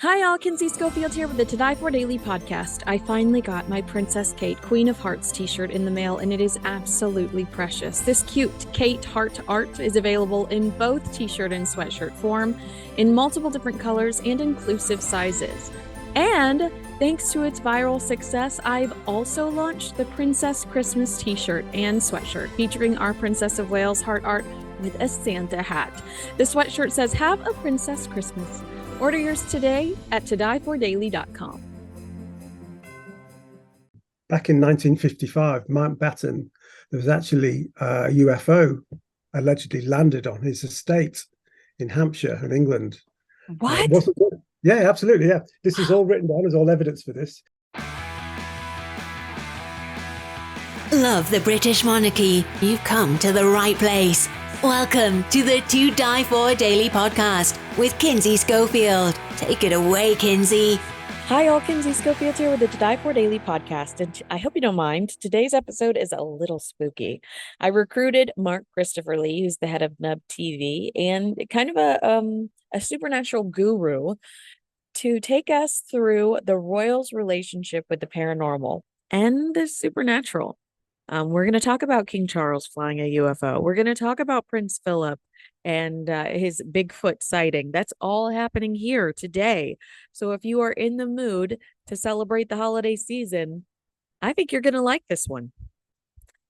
Hi, all. Kinsey Schofield here with the To Die For Daily podcast. I finally got my Princess Kate Queen of Hearts t-shirt in the mail, and it is absolutely precious. This cute Kate heart art is available in both t-shirt and sweatshirt form, in multiple different colors and inclusive sizes. And thanks to its viral success, I've also launched the Princess Christmas t-shirt and sweatshirt featuring our Princess of Wales heart art with a Santa hat. The sweatshirt says, "Have a Princess Christmas." Order yours today at todiefordaily.com. Back in 1955, Mountbatten, there was actually a UFO allegedly landed on his estate in Hampshire in England. What? Wasn't it? Yeah, absolutely. Yeah, this is all written down. There's all evidence for this. Love the British monarchy? You've come to the right place. Welcome to the To Die For Daily podcast with Kinsey Schofield. Take it away, Kinsey. Hi, all. Kinsey Schofield here with the To Die For Daily podcast, and I hope you don't mind. Today's episode is a little spooky. I recruited Mark Christopher Lee, who's the head of Nub TV, and kind of a supernatural guru, to take us through the royals' relationship with the paranormal and the supernatural. We're going to talk about King Charles flying a UFO. We're going to talk about Prince Philip and his Bigfoot sighting. That's all happening here today. So if you are in the mood to celebrate the holiday season, I think you're going to like this one.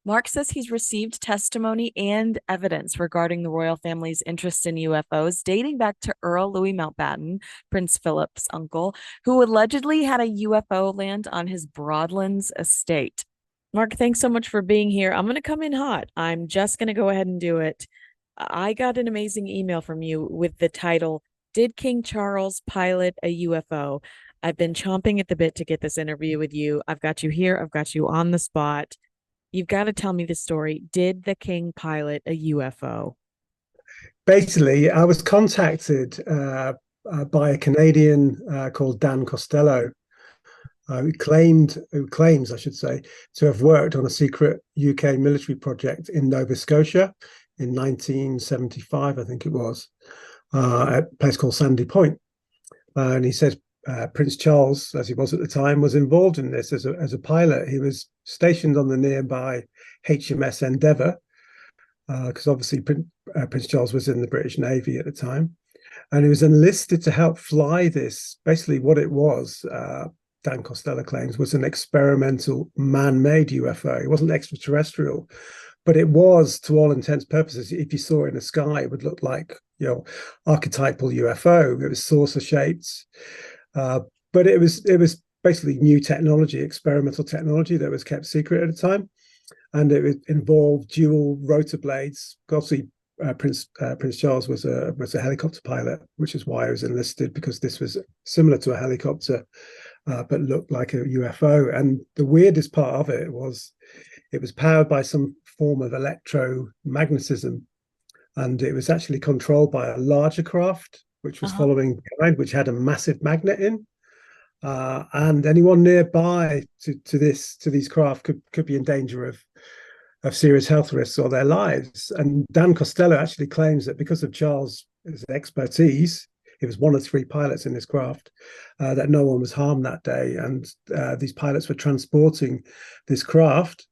Mark says he's received testimony and evidence regarding the royal family's interest in UFOs dating back to Earl Louis Mountbatten, Prince Philip's uncle, who allegedly had a UFO land on his Broadlands estate. Mark, thanks so much for being here. I'm going to come in hot. I'm just going to go ahead and do it. I got an amazing email from you with the title, "Did King Charles Pilot a UFO?" I've been chomping at the bit to get this interview with you. I've got you here. I've got you on the spot. You've got to tell me the story. Did the king pilot a UFO? Basically, I was contacted by a Canadian called Dan Costello, who claims, I should say, to have worked on a secret UK military project in Nova Scotia in 1975, I think it was, at a place called Sandy Point. And he says Prince Charles, as he was at the time, was involved in this as a pilot. He was stationed on the nearby HMS Endeavour, because obviously Prince Charles was in the British Navy at the time. And he was enlisted to help fly this. Basically what it was, Dan Costello claims, was an experimental man-made UFO. It wasn't extraterrestrial, but it was, to all intents and purposes, if you saw it in the sky, it would look like, archetypal UFO. It was saucer-shaped, but it was basically new technology, experimental technology that was kept secret at the time, and it involved dual rotor blades. Obviously, Prince Charles was a helicopter pilot, which is why I was enlisted, because this was similar to a helicopter, but looked like a UFO. And the weirdest part of it was powered by some form of electromagnetism, and it was actually controlled by a larger craft, which was following behind, which had a massive magnet in. And anyone nearby to these craft could be in danger of serious health risks or their lives. And Dan Costello actually claims that because of Charles' expertise, he was one of three pilots in this craft, that no one was harmed that day. And these pilots were transporting this craft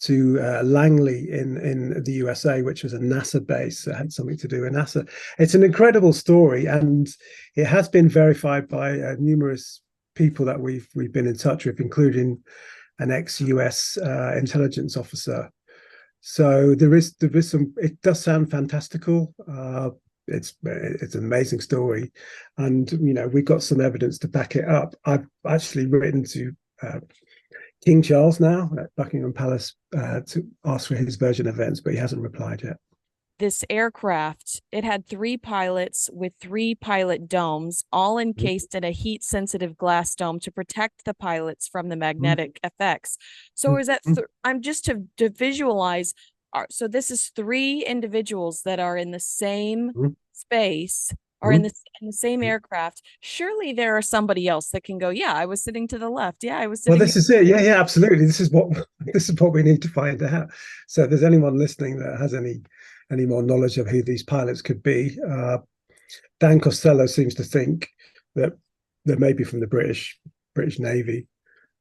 to Langley in the USA, which was a NASA base that had something to do with NASA. It's an incredible story, and it has been verified by numerous people that we've been in touch with, including an ex-US intelligence officer. So there is some. It does sound fantastical. It's an amazing story, and we've got some evidence to back it up. I've actually written to King Charles now at Buckingham Palace to ask for his version of events, but he hasn't replied yet. This aircraft, it had three pilots with three pilot domes, all encased in a heat-sensitive glass dome to protect the pilots from the magnetic effects. So is that, I'm just to visualize, so this is three individuals that are in the same space, or in the same aircraft. Surely there are somebody else that can go, yeah, I was sitting to the left. Yeah, I was sitting. Well, this is it. Yeah, absolutely. This is what we need to find out. So if there's anyone listening that has any more knowledge of who these pilots could be, Dan Costello seems to think that they may be from the British Navy,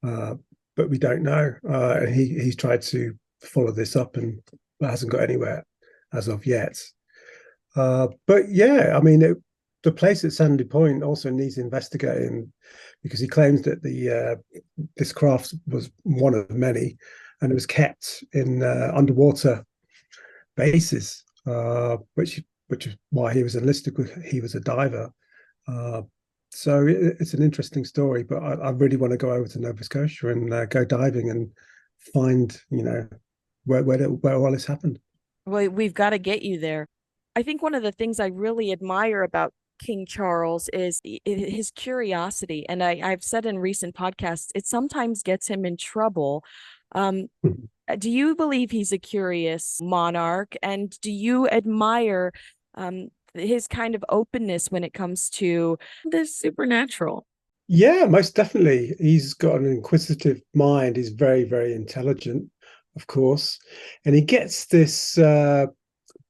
but we don't know. And he's tried to follow this up and hasn't got anywhere as of yet. But yeah, I mean, the place at Sandy Point also needs investigating, because he claims that this craft was one of many, and it was kept in underwater bases, which is why he was enlisted. He was a diver. So it's an interesting story, but I really want to go over to Nova Scotia and go diving and find, where all this happened. Well, we've got to get you there. I think one of the things I really admire about King Charles is his curiosity. And I've said in recent podcasts, it sometimes gets him in trouble. Do you believe he's a curious monarch? And do you admire his kind of openness when it comes to the supernatural? Yeah, most definitely. He's got an inquisitive mind. He's very, very intelligent, of course. And he gets this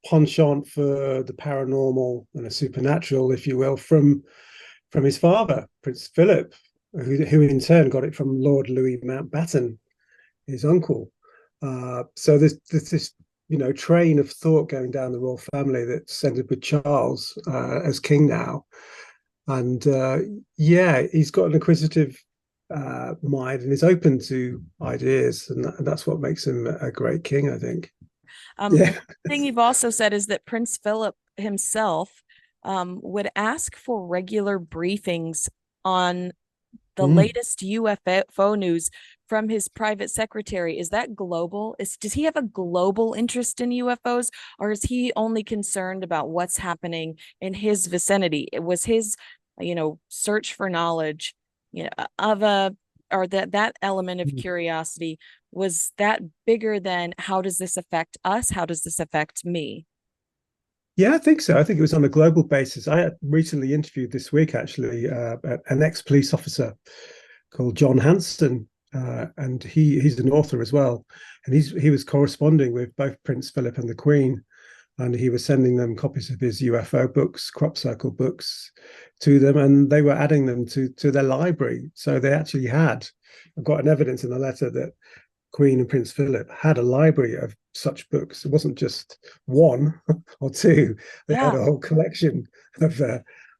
penchant for the paranormal and the supernatural, if you will, from his father, Prince Philip, who in turn got it from Lord Louis Mountbatten, his uncle. So there's this train of thought going down the royal family that's ended with Charles as king now. And he's got an inquisitive mind and is open to ideas, and that's what makes him a great king, I think. The thing you've also said is that Prince Philip himself would ask for regular briefings on the latest UFO news from his private secretary. Is that global? Does he have a global interest in UFOs, or is he only concerned about what's happening in his vicinity? It was his, search for knowledge, that element of curiosity, was that bigger than how does this affect us? How does this affect me? Yeah, I think so. I think it was on a global basis. I recently interviewed this week, actually, an ex-police officer called John Hanson, and he's an author as well. And he was corresponding with both Prince Philip and the Queen, and he was sending them copies of his UFO books, crop circle books, to them, and they were adding them to their library. So they actually had, I've got an evidence in the letter that Queen and Prince Philip had a library of such books. It wasn't just one or two. They had a whole collection of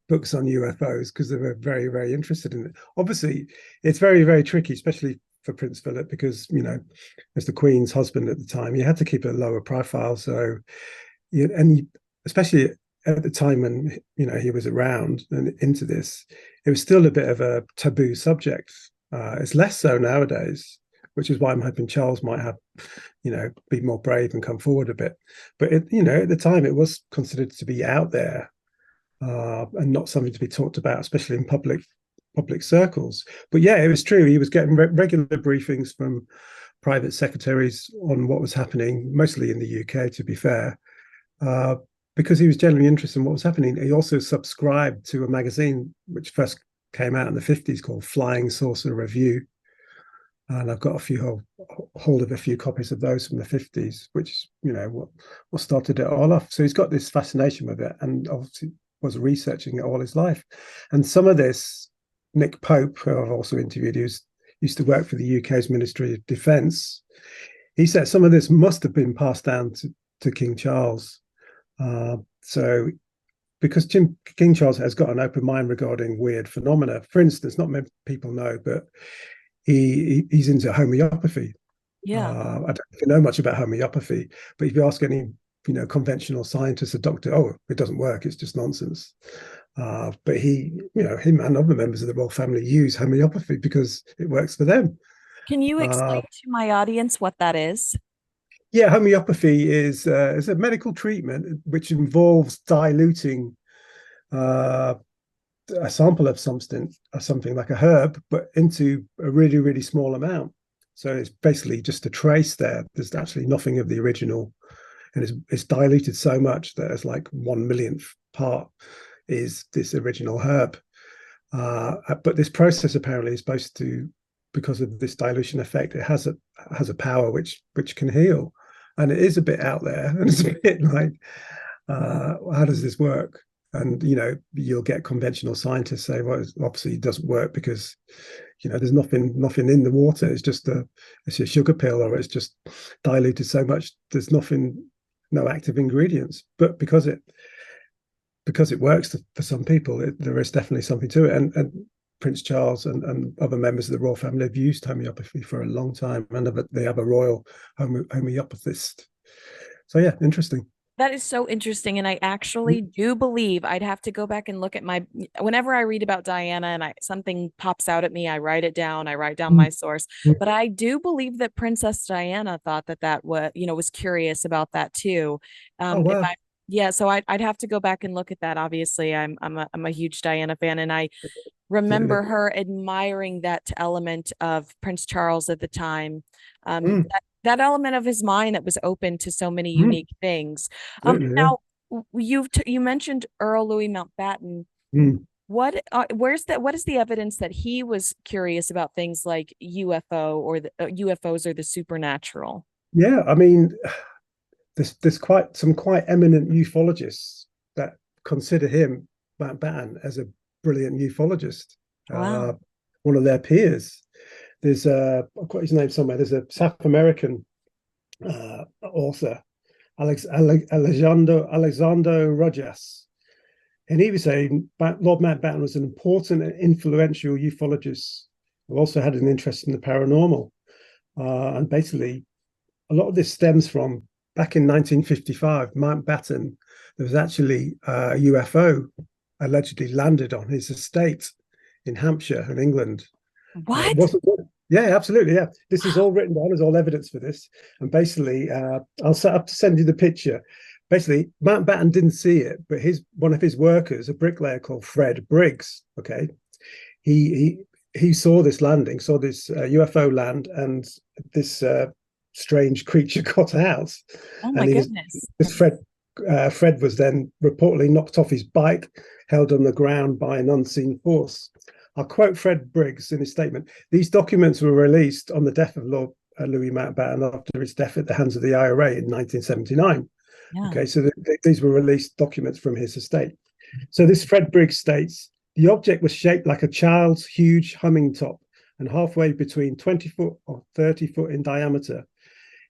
books on UFOs because they were very, very interested in it. Obviously, it's very, very tricky, especially for Prince Philip, because, as the Queen's husband at the time, you had to keep a lower profile. So, especially at the time when, he was around and into this, it was still a bit of a taboo subject. It's less so nowadays, which is why I'm hoping Charles might have, be more brave and come forward a bit. But, at the time, it was considered to be out there and not something to be talked about, especially in public circles. But yeah, it was true. He was getting regular briefings from private secretaries on what was happening, mostly in the UK, to be fair, because he was genuinely interested in what was happening. He also subscribed to a magazine which first came out in the 50s called Flying Saucer Review. And I've got hold of a few copies of those from the 50s, which, what started it all off. So he's got this fascination with it, and obviously was researching it all his life. And some of this, Nick Pope, who I've also interviewed, who used to work for the UK's Ministry of Defence, he said some of this must have been passed down to King Charles. So because King Charles has got an open mind regarding weird phenomena. For instance, not many people know, but he's into homeopathy. Yeah. I don't know if you know much about homeopathy, but if you ask any conventional scientist or doctor, it doesn't work, it's just nonsense. But him and other members of the royal family use homeopathy because it works for them. Can you explain to my audience what that is? Yeah, homeopathy is a medical treatment which involves diluting a sample of something like a herb, but into a really, really small amount. So it's basically just a trace there. There's actually nothing of the original, and it's diluted so much that it's like 1/1,000,000th part is this original herb. But this process apparently is supposed to, because of this dilution effect, it has a power which can heal, and it is a bit out there, and it's a bit like, how does this work? And you'll get conventional scientists say, well, obviously it doesn't work because there's nothing in the water. It's a sugar pill, or it's just diluted so much. There's no active ingredients. But because it works for some people, there is definitely something to it. And Prince Charles and other members of the royal family have used homeopathy for a long time, and they have a royal homeopathist. So yeah, interesting. That is so interesting. And I actually do believe, I'd have to go back and look at whenever I read about Diana and something pops out at me, I write it down, I write down my source. But I do believe that Princess Diana thought that was curious about that too. Oh, wow. So I'd have to go back and look at that. Obviously, I'm a huge Diana fan, and I remember her admiring that element of Prince Charles at the time. That element of his mind that was open to so many unique things. Now, you mentioned Earl Louis Mountbatten. What is the evidence that he was curious about things like UFO or the UFOs or the supernatural? Yeah, I mean, there's some quite eminent ufologists that consider him, Mountbatten, as a brilliant ufologist. Wow. One of their peers. There's I've got his name somewhere. There's a South American author, Alexander Rojas, and he was saying Lord Mountbatten was an important and influential ufologist who also had an interest in the paranormal. And basically, a lot of this stems from back in 1955, Mountbatten. There was actually a UFO allegedly landed on his estate in Hampshire in England. What? Yeah, absolutely. Yeah, this is all written down. There's all evidence for this. And basically, I'll set up to send you the picture. Basically, Mountbatten didn't see it, but one of his workers, a bricklayer called Fred Briggs, okay, he saw this landing, saw this UFO land, and this strange creature got out. Oh my goodness! Fred was then reportedly knocked off his bike, held on the ground by an unseen force. I'll quote Fred Briggs in his statement. These documents were released on the death of Lord Louis Mountbatten after his death at the hands of the IRA in 1979. Yeah. Okay, so these were released documents from his estate. So this Fred Briggs states, the object was shaped like a child's huge humming top and halfway between 20 foot or 30 foot in diameter.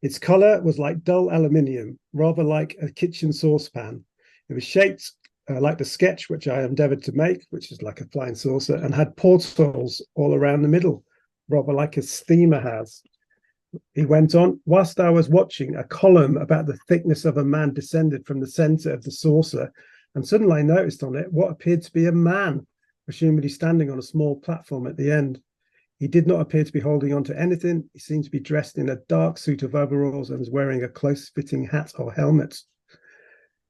Its color was like dull aluminium, rather like a kitchen saucepan. It was shaped like the sketch which I endeavored to make, which is like a flying saucer, and had portholes all around the middle, rather like a steamer has. He went on, whilst I was watching, a column about the thickness of a man descended from the center of the saucer, and suddenly I noticed on it what appeared to be a man, presumably standing on a small platform at the end. He did not appear to be holding on to anything. He seemed to be dressed in a dark suit of overalls and was wearing a close-fitting hat or helmet.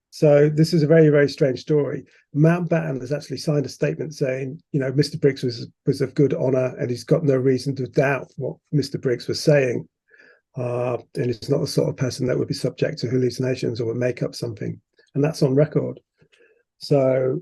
So this is a very, very strange story. Mountbatten has actually signed a statement saying, Mr. Briggs was of good honor, and he's got no reason to doubt what Mr. Briggs was saying. And he's not the sort of person that would be subject to hallucinations or would make up something. And that's on record. So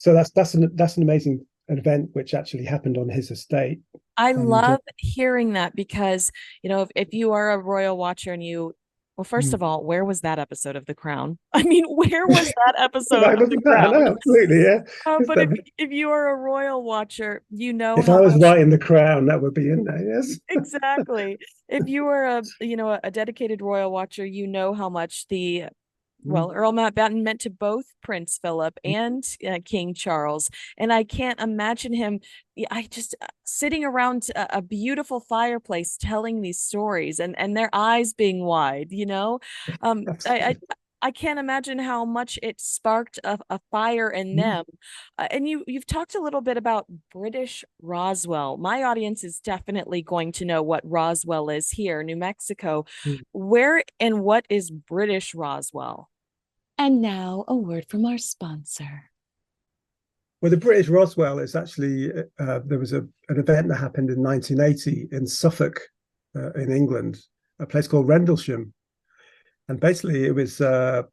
that's an amazing event which actually happened on his estate. I love hearing that because, if you are a royal watcher and well, first of all, where was that episode of The Crown? I mean, where was that episode of The Crown? Absolutely, yeah. But if you are a royal watcher, if I was writing The Crown, that would be in there, yes. Exactly. If you are a dedicated royal watcher, you know how much Earl Mountbatten meant to both Prince Philip and King Charles. And I can't imagine him, sitting around a beautiful fireplace telling these stories and their eyes being wide, I can't imagine how much it sparked a fire in them. And you've talked a little bit about British Roswell. My audience is definitely going to know what Roswell is here, New Mexico. Where and what is British Roswell? And now a word from our sponsor. Well, the British Roswell is actually, there was an event that happened in 1980 in Suffolk, in England, a place called Rendlesham. And basically it was an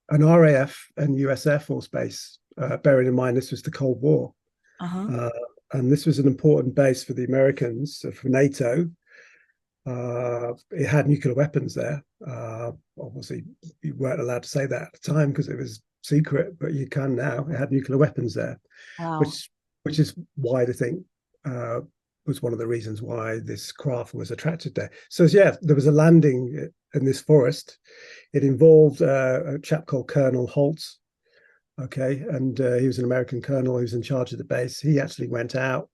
RAF and US Air Force base, bearing in mind this was the Cold War. And this was an important base for the Americans, for NATO. It had nuclear weapons there. Obviously, you weren't allowed to say that at the time because it was secret, but you can now. It had nuclear weapons there, Wow. which is why I think was one of the reasons why this craft was attracted there. So yeah, there was a landing in this forest. It involved a chap called Colonel Holtz. Okay, and he was an American colonel who was in charge of the base. He actually went out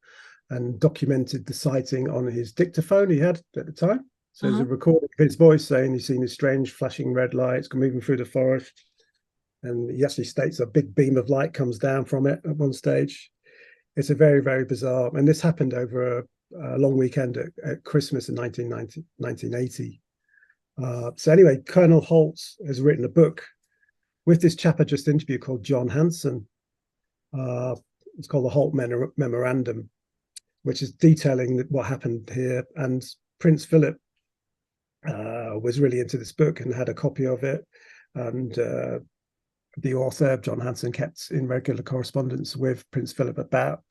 and documented the sighting on his dictaphone he had at the time. So there's a recording of his voice saying he's seen these strange flashing red lights moving through the forest. And he actually states a big beam of light comes down from it at one stage. It's a very, very bizarre. And this happened over a long weekend at Christmas in 1980. So anyway, Colonel Holtz has written a book with this chap I just interviewed called John Hanson. It's called the Holt Memorandum, which is detailing what happened here. And Prince Philip was really into this book and had a copy of it. And the author, John Hanson, kept in regular correspondence with Prince Philip about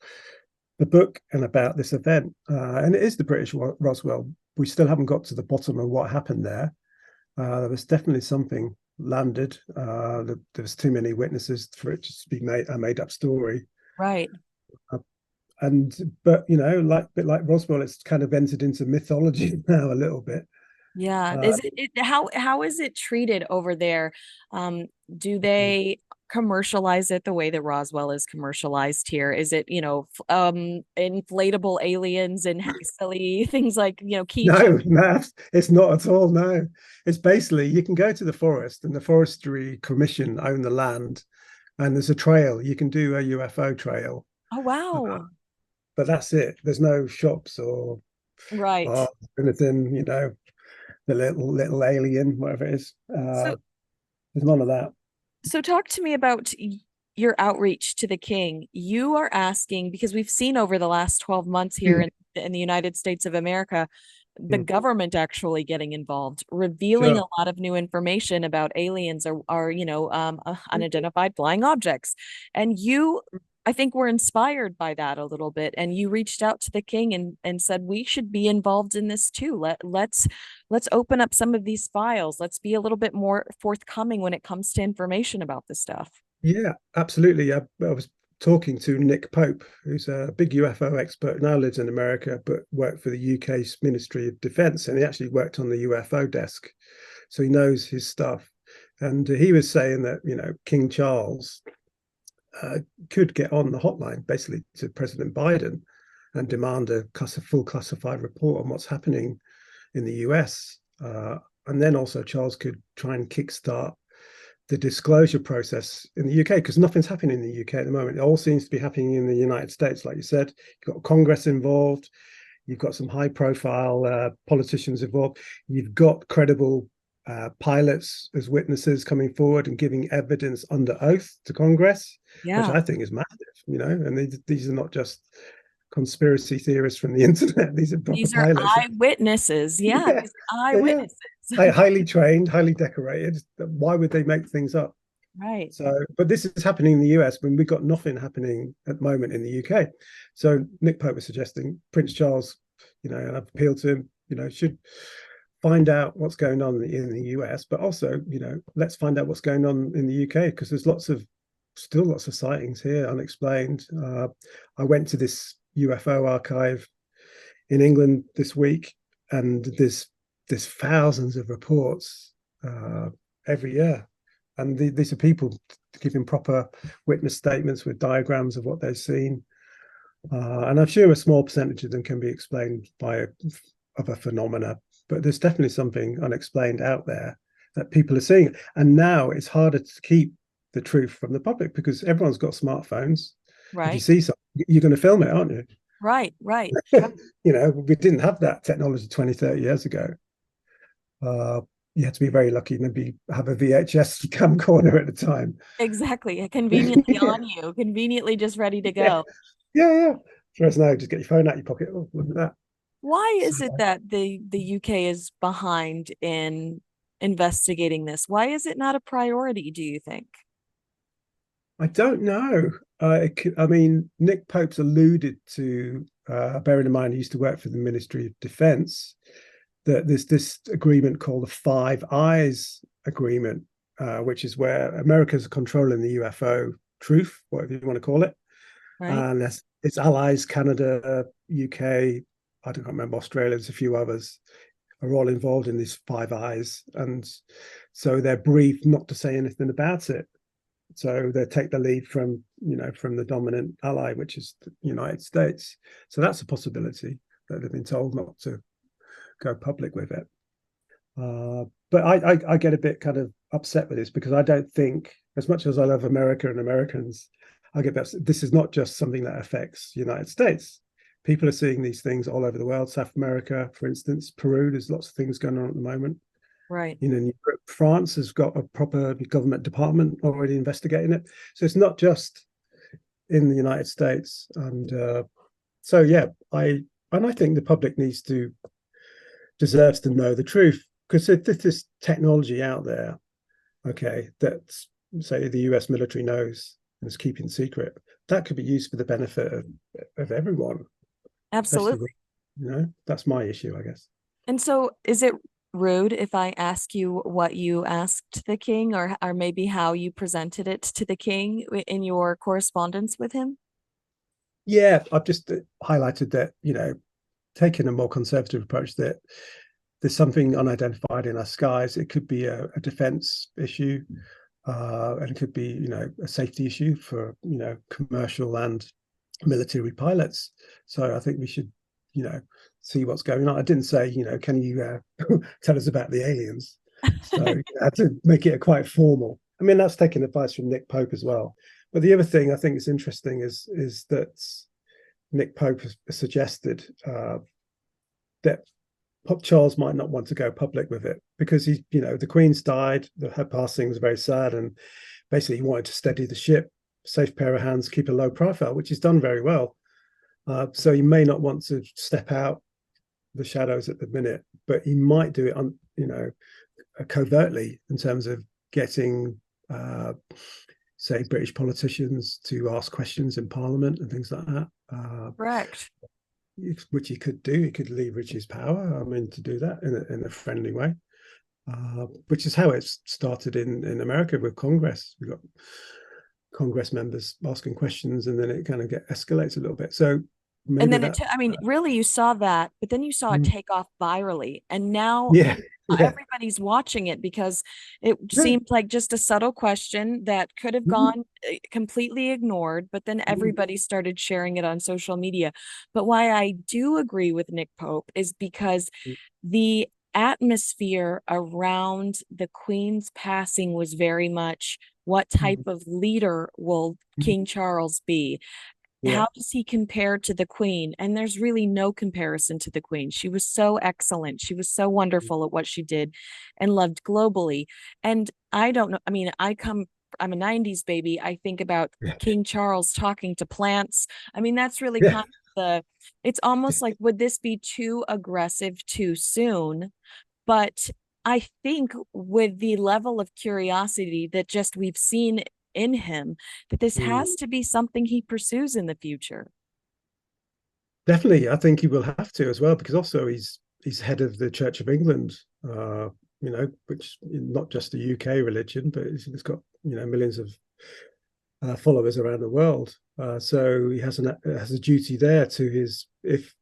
the book and about this event. And it is the British Roswell. We still haven't got to the bottom of what happened there. There was definitely something landed. There was too many witnesses for it to be a made-up story. Right. But you know, like a bit like Roswell, it's kind of entered into mythology now a little bit. Yeah. Is how is it treated over there? Do they commercialize it the way that Roswell is commercialized here? Is it, inflatable aliens and silly things like, No, it's not at all. No, it's basically you can go to the forest and the Forestry Commission own the land, and there's a trail. You can do a UFO trail. Oh, wow. But that's it. There's no shops or anything, the little alien, whatever it is. There's none of that. So talk to me about your outreach to the king. You are asking, because we've seen over the last 12 months here in the United States of America, the government actually getting involved, revealing a lot of new information about aliens or unidentified flying objects. And I think we're inspired by that a little bit. And you reached out to the king and said, we should be involved in this too. Let's open up some of these files. Let's be a little bit more forthcoming when it comes to information about this stuff. Yeah, absolutely. I was talking to Nick Pope, who's a big UFO expert, now lives in America, but worked for the UK's Ministry of Defence. And he actually worked on the UFO desk. So he knows his stuff. And he was saying that, King Charles could get on the hotline basically to President Biden and demand a full classified report on what's happening in the US. And then also Charles could try and kickstart the disclosure process in the UK, because nothing's happening in the UK at the moment. It all seems to be happening in the United States. Like you said, you've got Congress involved, you've got some high profile politicians involved, you've got credible pilots as witnesses coming forward and giving evidence under oath to Congress, which I think is massive, and these are not just conspiracy theorists from the internet. These are pilots. Eyewitnesses. Yeah. Eyewitnesses. Highly trained, highly decorated. Why would they make things up? Right. So, but this is happening in the US when we've got nothing happening at the moment in the UK. So Nick Pope was suggesting Prince Charles, and I've appealed to him, should find out what's going on in the US, but also, let's find out what's going on in the UK, because there's still lots of sightings here unexplained. I went to this UFO archive in England this week, and there's thousands of reports every year, and these are people giving proper witness statements with diagrams of what they've seen, and I'm sure a small percentage of them can be explained by other phenomena, but there's definitely something unexplained out there that people are seeing. And now it's harder to keep the truth from the public because everyone's got smartphones. Right. If you see something, you're going to film it, aren't you? Right. We didn't have that technology 20, 30 years ago. You had to be very lucky, maybe have a VHS camcorder at the time. Exactly. Conveniently on you, conveniently just ready to go. Yeah. Whereas now, just get your phone out your pocket. Oh, look at that. Why is it that the UK is behind in investigating this? Why is it not a priority, do you think? I don't know. Nick Pope's alluded to, bearing in mind he used to work for the Ministry of Defence, that there's this agreement called the Five Eyes Agreement, which is where America's controlling the UFO truth, whatever you want to call it. Right. And its allies, Canada, UK, I don't remember, Australia, there's a few others, are all involved in these Five Eyes. And so they're briefed not to say anything about it. So they take the lead from, from the dominant ally, which is the United States. So that's a possibility that they've been told not to go public with it. But I get a bit kind of upset with this because I don't think, as much as I love America and Americans, I get that this is not just something that affects the United States. People are seeing these things all over the world. South America, for instance, Peru, there's lots of things going on at the moment. Right. In Europe, France has got a proper government department already investigating it. So it's not just in the United States. And so, yeah, I think the public deserves to know the truth, because if this technology out there, okay, that say the US military knows and is keeping secret, that could be used for the benefit of everyone. Absolutely. That's my issue, I guess. And so is it rude if I ask you what you asked the king, or maybe how you presented it to the king in your correspondence with him? Yeah, I've just highlighted that, taking a more conservative approach, that there's something unidentified in our skies. It could be a defense issue, and it could be, a safety issue for, commercial and military pilots. So I think we should, see what's going on. I didn't say, can you tell us about the aliens? So I had to make it quite formal. I mean, that's taking advice from Nick Pope as well. But the other thing I think is interesting is that Nick Pope has suggested that Pope Charles might not want to go public with it because the Queen's died, her passing was very sad, and basically he wanted to steady the ship, safe pair of hands, keep a low profile, which he's done very well. So he may not want to step out the shadows at the minute, but he might do it covertly in terms of getting say British politicians to ask questions in Parliament and things like that. Correct. Which he could do. He could leverage his power, to do that in a friendly way, which is how it started in America with Congress. We got Congress members asking questions, and then it kind of escalates a little bit. So maybe and then really you saw that, but then you saw it take off virally, and now yeah. everybody's watching it because it seemed like just a subtle question that could have gone completely ignored, but then everybody started sharing it on social media. But why I do agree with Nick Pope is because the atmosphere around the Queen's passing was very much, what type of leader will King Charles be? How does he compare to the Queen? And there's really no comparison to the Queen. She was so excellent. She was so wonderful at what she did and loved globally. And I don't know. I mean, I'm a 90s baby. I think about King Charles talking to plants. I mean, that's really kind of it's almost like, would this be too aggressive too soon? But I think with the level of curiosity that just we've seen in him, that this has to be something he pursues in the future. Definitely, I think he will have to as well, because also he's head of the Church of England, which is not just a UK religion, but it's got millions of followers around the world. So he has a duty there to his. If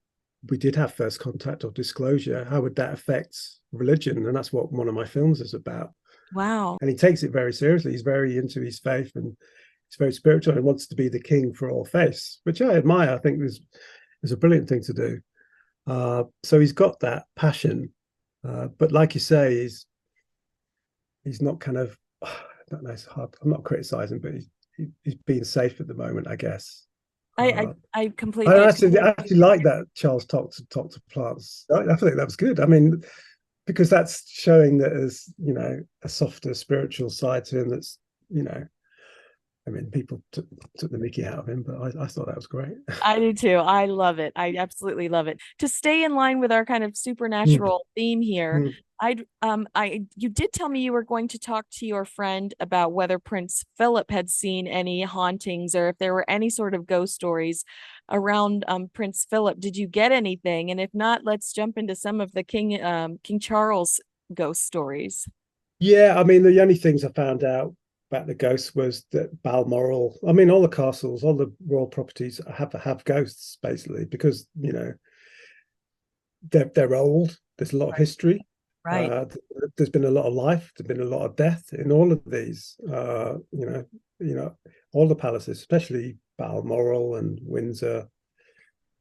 we did have first contact or disclosure, how would that affect religion? And that's what one of my films is about. Wow. And he takes it very seriously. He's very into his faith, and he's very spiritual, and wants to be the king for all faiths, which I admire. I think is a brilliant thing to do. So he's got that passion, but like you say, he's not kind of. I don't know. It's hard. I'm not criticizing, but he's being safe at the moment, I guess. I completely. I actually like that Charles talked to plants. I think that was good. I mean, because that's showing that there's a softer spiritual side to him. That's I mean, people took the mickey out of him, but I thought that was great. I do too. I love it. I absolutely love it. To stay in line with our kind of supernatural theme here, you did tell me you were going to talk to your friend about whether Prince Philip had seen any hauntings, or if there were any sort of ghost stories around Prince Philip. Did you get anything? And if not, let's jump into some of the King Charles ghost stories. Yeah, I mean, the only things I found out about the ghosts was that Balmoral, I mean, all the castles, all the royal properties have ghosts basically because they're old. There's a lot of history. Right. There's been a lot of life. There's been a lot of death in all of these. You know, all the palaces, especially Balmoral and Windsor.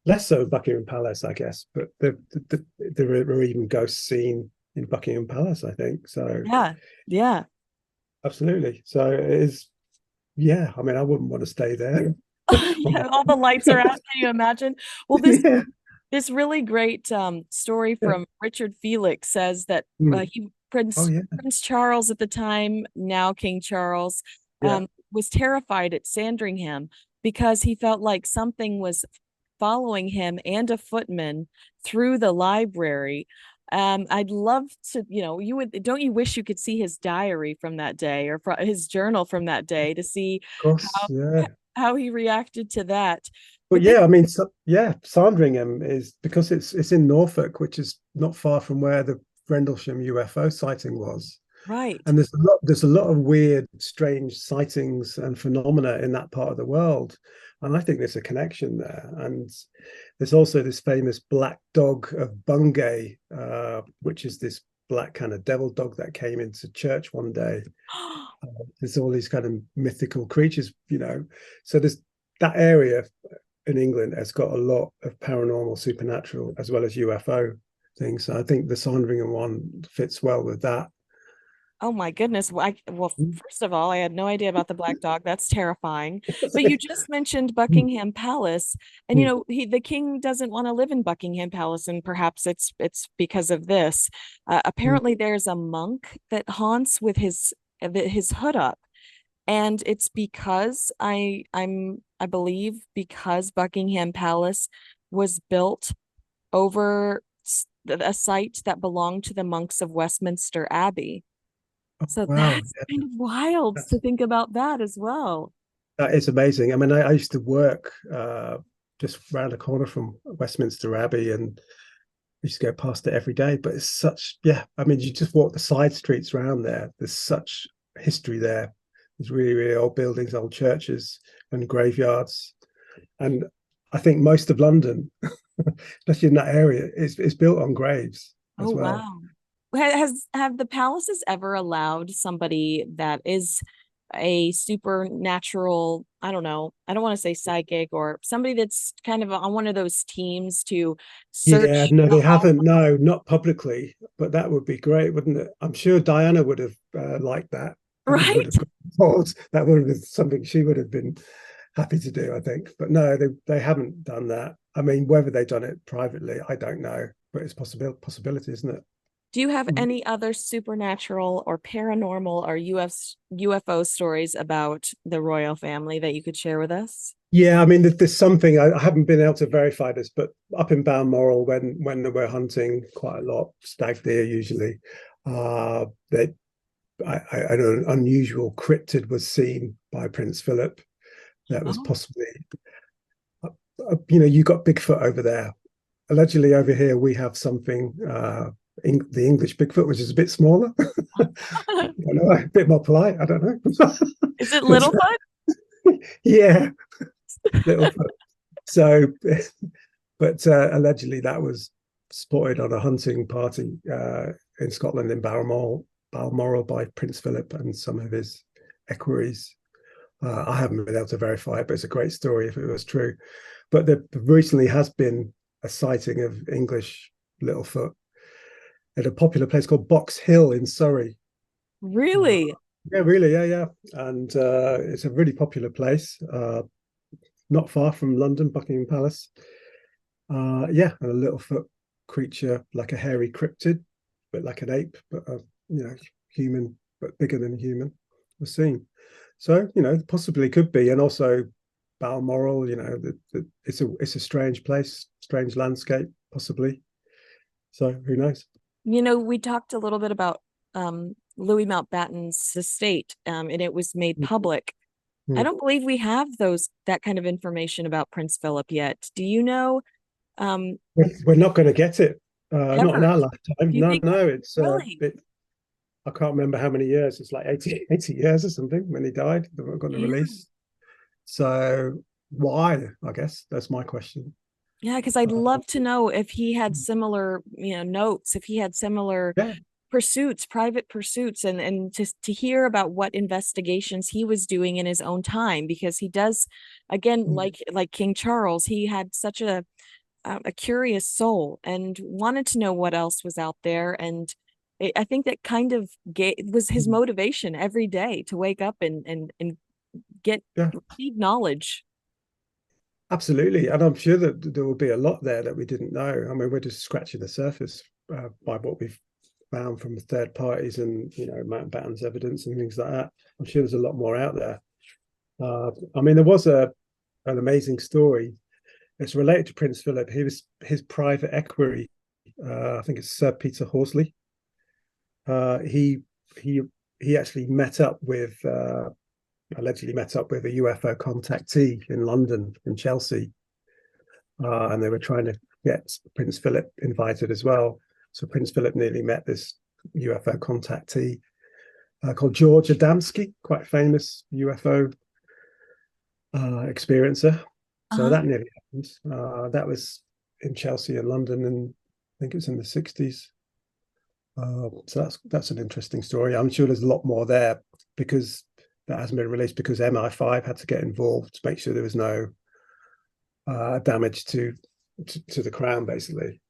Less so Buckingham Palace, I guess, but there were even ghosts seen in Buckingham Palace, I think. So Yeah. Yeah. absolutely. So it is. Yeah, I mean, I wouldn't want to stay there. Yeah, all the lights are out. Can you imagine? Well, this Yeah. this really great story Yeah. from Richard Felix says that Mm. he Oh yeah. Prince Charles at the time, now King Charles, Yeah. was terrified at Sandringham because he felt like something was following him and a footman through the library. I'd love to, you would, don't you wish you could see his diary from that day or his journal from that day to see Of course. how Yeah. how he reacted to that. But But then, yeah, I mean, yeah, Sandringham is because it's in Norfolk, which is not far from where the Rendlesham UFO sighting was. right. And there's a lot of weird, strange sightings and phenomena in that part of the world. And I think there's a connection there. And there's also this famous black dog of Bungay, which is this black kind of devil dog that came into church one day. There's all these kind of mythical creatures, So there's that area in England has got a lot of paranormal, supernatural, as well as UFO things. So I think the Sandringham one fits well with that. Oh my goodness. Well, Mm. first of all, I had no idea about the black dog. That's terrifying. But you just mentioned Buckingham Palace, and Mm. the king doesn't want to live in Buckingham Palace, and perhaps it's because of this. Mm. Apparently, there's a monk that haunts with his hood up, and it's because I believe because Buckingham Palace was built over a site that belonged to the monks of Westminster Abbey. Oh, So wow. that's Yeah, kind of wild that's, to think about that as well. that is amazing. I mean, I used to work just around the corner from Westminster Abbey and we used to go past it every day. But it's such, yeah, I mean, you just walk the side streets around there. There's such history there. There's really, really old buildings, old churches and graveyards. And I think most of London, especially in that area, is built on graves Oh, as well. wow. Have the palaces ever allowed somebody that is a supernatural, I don't know, I don't want to say psychic or somebody that's kind of on one of those teams to Yeah, search no, the they hall? haven't. No, not publicly, but that would be great, wouldn't it? I'm sure Diana would have liked that and would Right? have got involved. That would have been something she would have been happy to do, I think. But no, they haven't done that. I mean, whether they've done it privately, I don't know, but it's possibility, isn't it? Do you have Mm. any other supernatural or paranormal or UFO stories about the royal family that you could share with us? Yeah, I mean, there's something I haven't been able to verify this, but up in Balmoral, when they were hunting quite a lot, stag deer usually, they an unusual cryptid was seen by Prince Philip. That was Oh. possibly, you got Bigfoot over there. Allegedly, over here we have something, the English Bigfoot, which is a bit smaller. I don't know, a bit more polite. I don't know. Is it But, Littlefoot? yeah, Littlefoot. So, but allegedly that was spotted on a hunting party in Scotland in Balmoral by Prince Philip and some of his equerries. I haven't been able to verify it, but it's a great story if it was true. But there recently has been a sighting of English Littlefoot at a popular place called Box Hill in Surrey. Really? Yeah, really, yeah. And it's a really popular place, not far from London, Buckingham Palace. Yeah, and a Littlefoot creature, like a hairy cryptid, but like an ape, but human, but bigger than a human, was seen. So possibly could be, and also Balmoral. It's a strange place, strange landscape, possibly. So who knows? We talked a little bit about Louis Mountbatten's estate, and it was made public. I Mm. don't believe we have that kind of information about Prince Philip yet. Do you know? We're not going to get it. Not in Ever? our lifetime. Do you No, think no. It's really? I can't remember how many years. It's like 80 years or something when he died. They weren't going to release. So why? I guess that's my question. Yeah, because I'd love to know if he had similar, notes, if he had similar pursuits, private pursuits, and to hear about what investigations he was doing in his own time, because he does, again, like King Charles, he had such a curious soul and wanted to know what else was out there. And I think that kind of was his motivation every day to wake up and receive knowledge. Absolutely. And I'm sure that there will be a lot there that we didn't know. I mean, we're just scratching the surface by what we've found from third parties and, Mountbatten's evidence and things like that. I'm sure there's a lot more out there. I mean, there was an amazing story. It's related to Prince Philip. His private equerry. I think it's Sir Peter Horsley. He actually allegedly met up with a UFO contactee in London, in Chelsea, and they were trying to get Prince Philip invited as well. So Prince Philip nearly met this UFO contactee called George Adamski, quite famous UFO experiencer. So that nearly happened. That was in Chelsea and London, and I think it was in the 60s. So that's an interesting story. I'm sure there's a lot more there because that hasn't been released, because MI5 had to get involved to make sure there was no damage to the crown. Basically,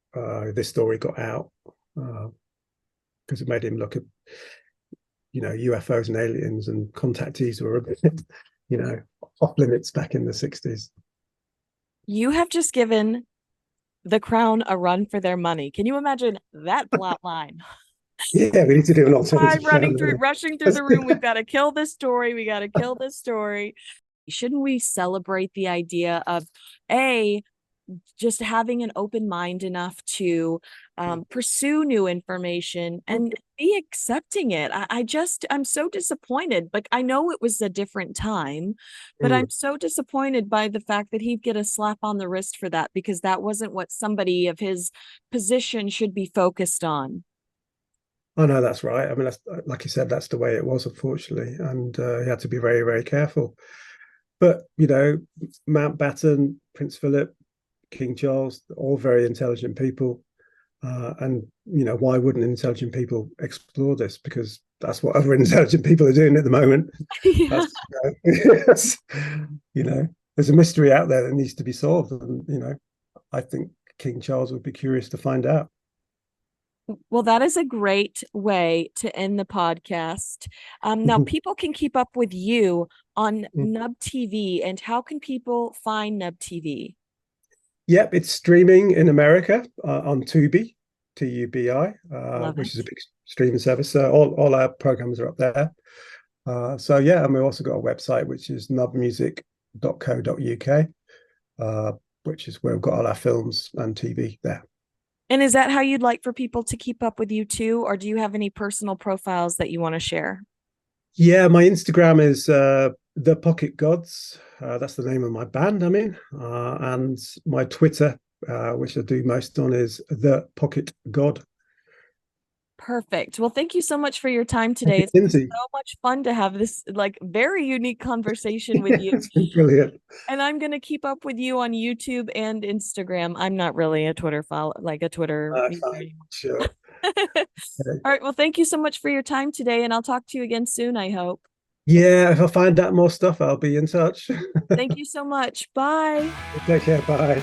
this story got out because it made him look at UFOs and aliens and contactees were a bit off limits back in the 60s. You have just given the crown a run for their money. Can you imagine that plot line? Yeah, we need to do an alternative. Rushing through the room. We've got to kill this story. We got to kill this story. Shouldn't we celebrate the idea of just having an open mind enough to pursue new information and be accepting it? I'm so disappointed. Like, I know it was a different time, but I'm so disappointed by the fact that he'd get a slap on the wrist for that, because that wasn't what somebody of his position should be focused on. Oh, no, that's right. I mean, that's, like you said, that's the way it was, unfortunately. And he had to be very, very careful. But, Mountbatten, Prince Philip, King Charles, all very intelligent people. And, why wouldn't intelligent people explore this? Because that's what other intelligent people are doing at the moment. Yeah. There's a mystery out there that needs to be solved. And, I think King Charles would be curious to find out. Well, that is a great way to end the podcast. Now, people can keep up with you on Nub TV. And how can people find Nub TV? Yep, it's streaming in America on Tubi, TUBI, which is a big streaming service. So all our programs are up there. And we've also got a website, which is nubmusic.co.uk, which is where we've got all our films and TV there. And is that how you'd like for people to keep up with you too? Or do you have any personal profiles that you want to share? Yeah, my Instagram is The Pocket Gods. That's the name of my band I'm in. And my Twitter, which I do most on, is The Pocket God. Perfect. Well, thank you so much for your time today. It's been so much fun to have this very unique conversation with you. It's been brilliant. And I'm going to keep up with you on YouTube and Instagram. I'm not really a Twitter Sure. All right. Well, thank you so much for your time today, and I'll talk to you again soon, I hope. Yeah, if I find out more stuff, I'll be in touch. Thank you so much. Bye. Take care. Bye.